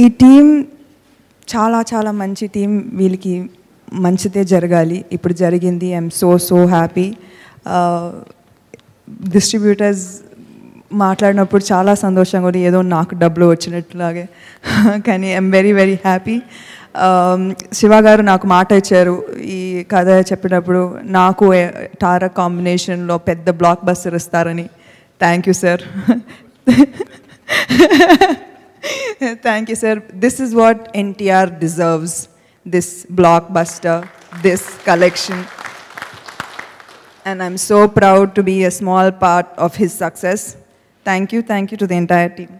ఈ టీం చాలా చాలా మంచి టీం. వీళ్ళకి మంచిదే జరగాలి. ఇప్పుడు జరిగింది. I'm so happy. డిస్ట్రిబ్యూటర్స్ మాట్లాడినప్పుడు చాలా సంతోషంగా ఉంది, ఏదో నాకు డబ్బులు వచ్చినట్లాగే. కానీ ఐఎమ్ వెరీ హ్యాపీ. శివ గారు నాకు మాట ఇచ్చారు ఈ కథ చెప్పినప్పుడు, నాకు తారక్ కాంబినేషన్లో పెద్ద బ్లాక్ బస్టర్ ఇస్తారని. Thank you sir. Thank you sir. This is what NTR deserves, this block buster, this collection. And I'm so proud to be a small part of his success. Thank you to the entire team.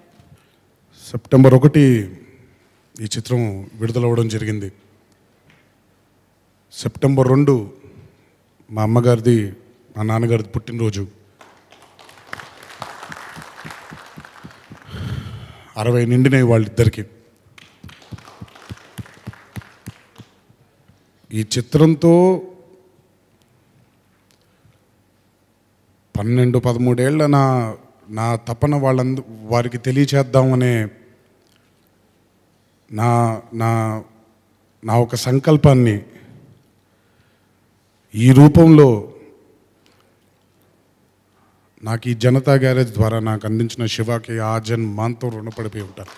September 1 ఈ చిత్రం విడుదలవ్వడం జరిగింది. September 2 మా అమ్మగారిది మా నాన్నగారిది పుట్టినరోజు. 60 నిండినాయి వాళ్ళిద్దరికి. ఈ చిత్రంతో 12-13 ఏళ్ళ నా తపన వారికి తెలియచేద్దామనే నా ఒక సంకల్పాన్ని ఈ రూపంలో నాకు ఈ జనతా గ్యారేజ్ ద్వారా నాకు అందించిన శివాకి ఆ జన్మాంతం రుణపడిపోయి ఉంటాను.